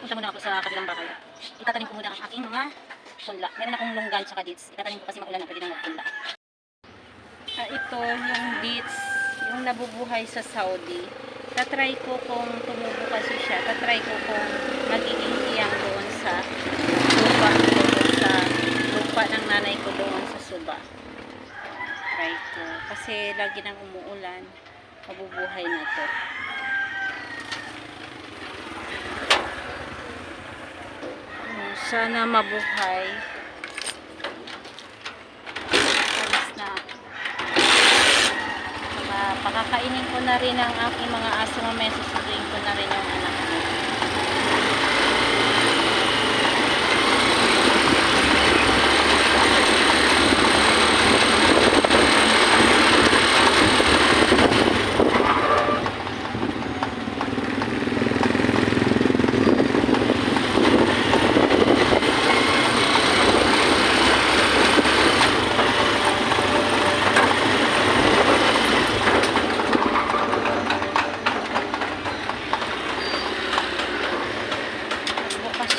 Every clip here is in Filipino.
Punta muna ako sa kabilang bahay. Itatanim ko muna ang aking mga punla. Meron akong longgan tsaka dates. Itatanim ko kasi maulan na pwede nang magpunla. Ito yung dates, yung nabubuhay sa Saudi. Tatry ko kung tumubo kasi siya. Tatry ko kung magiging iyang doon sa lupa ko, sa lupa ng nanay ko doon sa Suba. Try ko. Kasi lagi nang umuulan, mabubuhay na to. Sana mabuhay. Alis na. Pakakainin ko na rin ang aking mga aso, mamaya susunduin ko na rin yung anak ko.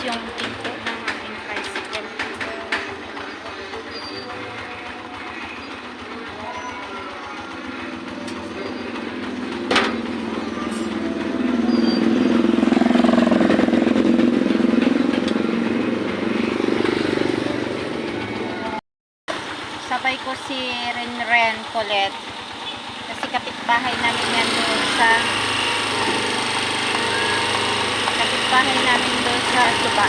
Yung pinto ng aking tricycle. Sabay ko si Renren Colette kasi kapitbahay namin yan doon sa kapitbahay namin doon sa Suba.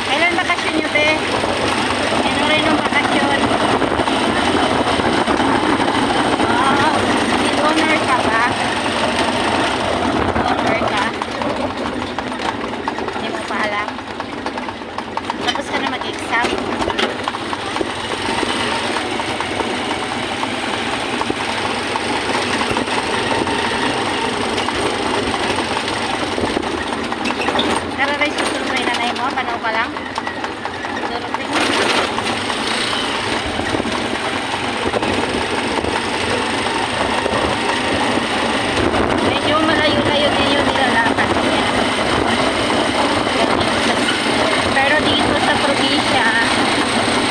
Kailan bakasyon nyo, be? Ano rin yung bakasyon? Mid-honor ka ba? Mid-honor ka? Hindi mo pa alam? Tapos ka na mag-exam? Kararay susunod na nanay mo? Panaw ka lang? Susunod rin. Medyo malayo-layo din yung nilalakad. Pero dito sa probinsya,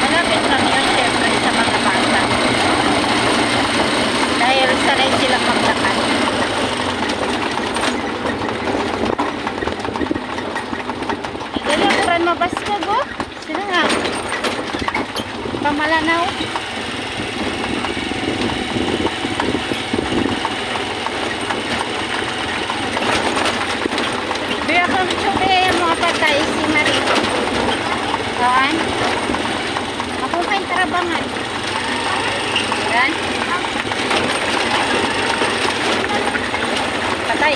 malapit lang yun syempre sa mga bata. Dahil sanay silang maglakad. Dali, mabas ka, go. Sila nga. Pamalanaw. Biya kang chubaya mo patay si Marito. Kawan? Ako kain tarabangan. Yan. Patay.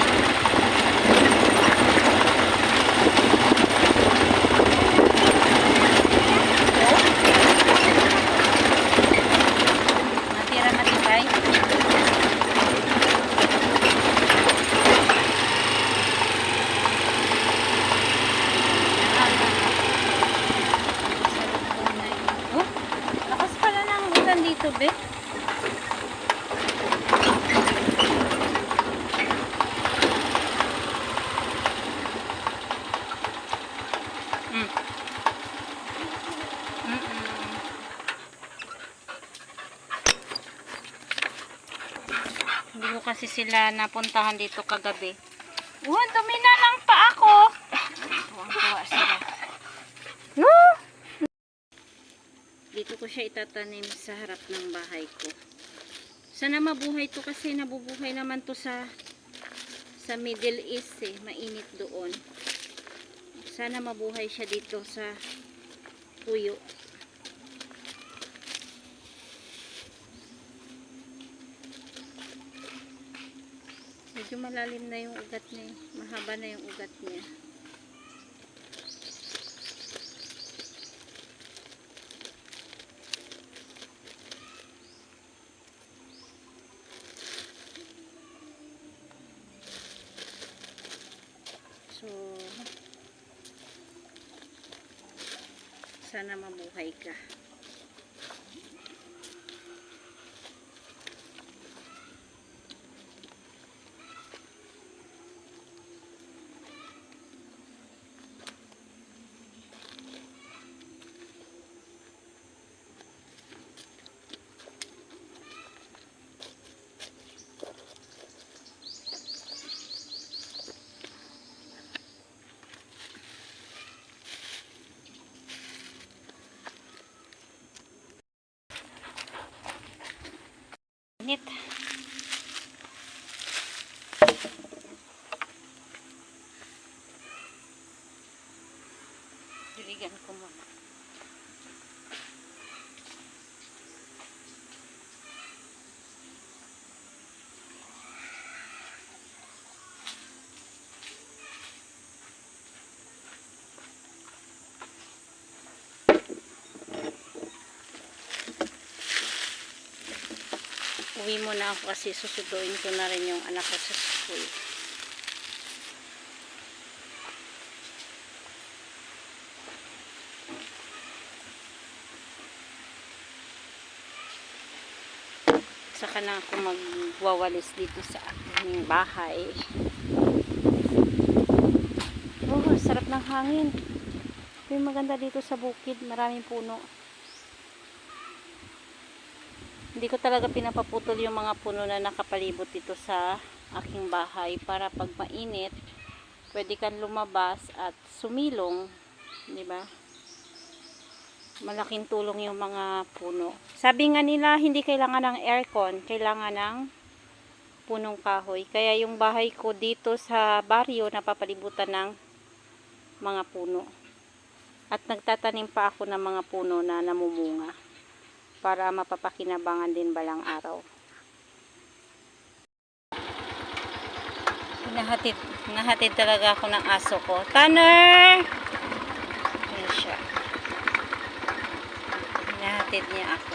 Dito, be. Hindi ko kasi sila napuntahan dito kagabi. Dumi na lang pa ako. Tuwang-tuwa sila. Dito ko siya itatanim sa harap ng bahay ko. Sana mabuhay to kasi nabubuhay naman to sa Middle East eh. Mainit doon. Sana mabuhay siya dito sa puyo. Medyo malalim na yung ugat niya. Mahaba na yung ugat niya. So, sana mabuhay ka. Diligan ko muna. Uwi muna ako kasi susunduin ko na rin yung anak ko sa school. Saka na ako magwawalis dito sa aking bahay. Oh, sarap ng hangin. Yung maganda dito sa bukid, maraming puno. Hindi ko talaga pinapaputol yung mga puno na nakapalibot dito sa aking bahay para pag mainit, pwede kang lumabas at sumilong, di ba? Malaking tulong yung mga puno. Sabi nga nila, hindi kailangan ng aircon, kailangan ng punong kahoy. Kaya yung bahay ko dito sa baryo, napapalibutan ng mga puno. At nagtatanim pa ako ng mga puno na namumunga para mapapakinabangan din balang araw. Nahatid talaga ako ng aso ko. Tanner! Ayan siya. Nahatid niya ako.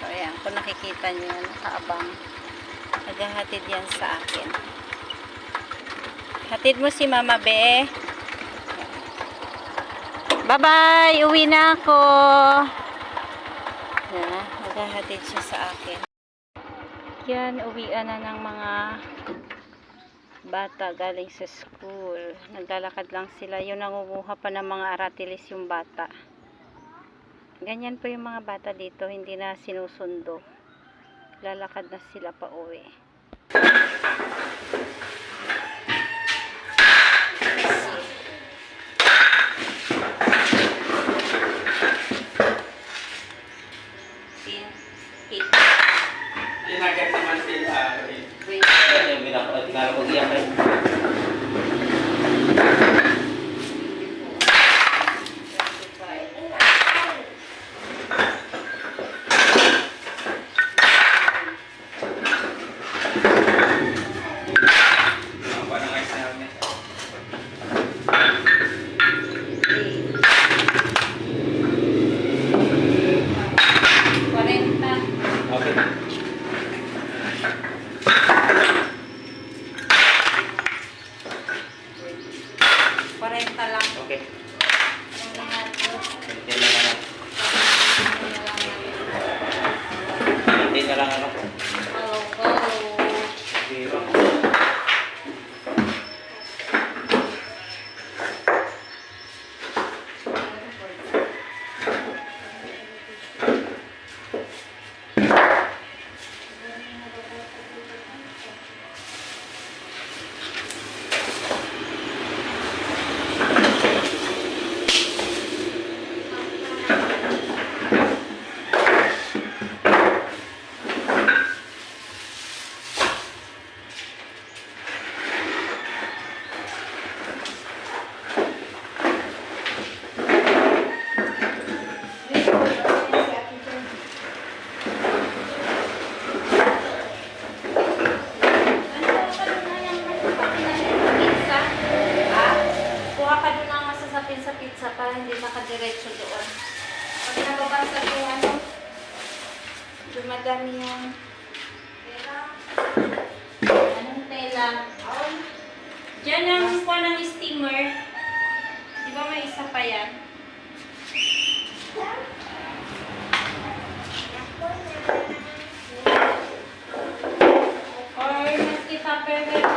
So, ayan. Kung nakikita niyo, nakaabang. Naghahatid yan sa akin. Hatid mo si Mama Be. Bye-bye! Uwi na ako! Yan. Naghahatid siya sa akin. Yan. Uwian na ng mga bata galing sa school. Naglalakad lang sila. Yung nangunguha pa ng mga aratilis yung bata. Ganyan po yung mga bata dito, hindi na sinusundo. Lalakad na sila pa uwi. Inagat naman sila. Kaya tingnan ko diyan kay. Okay. Hindi na lang ako. Sa pizza para hindi nakadiretso doon. Pag nababasag yung ano, dumadami yung tela. Anong tela? Diyan ang kuha ng steamer. Di ba may isa pa yan? Or mas kita perfect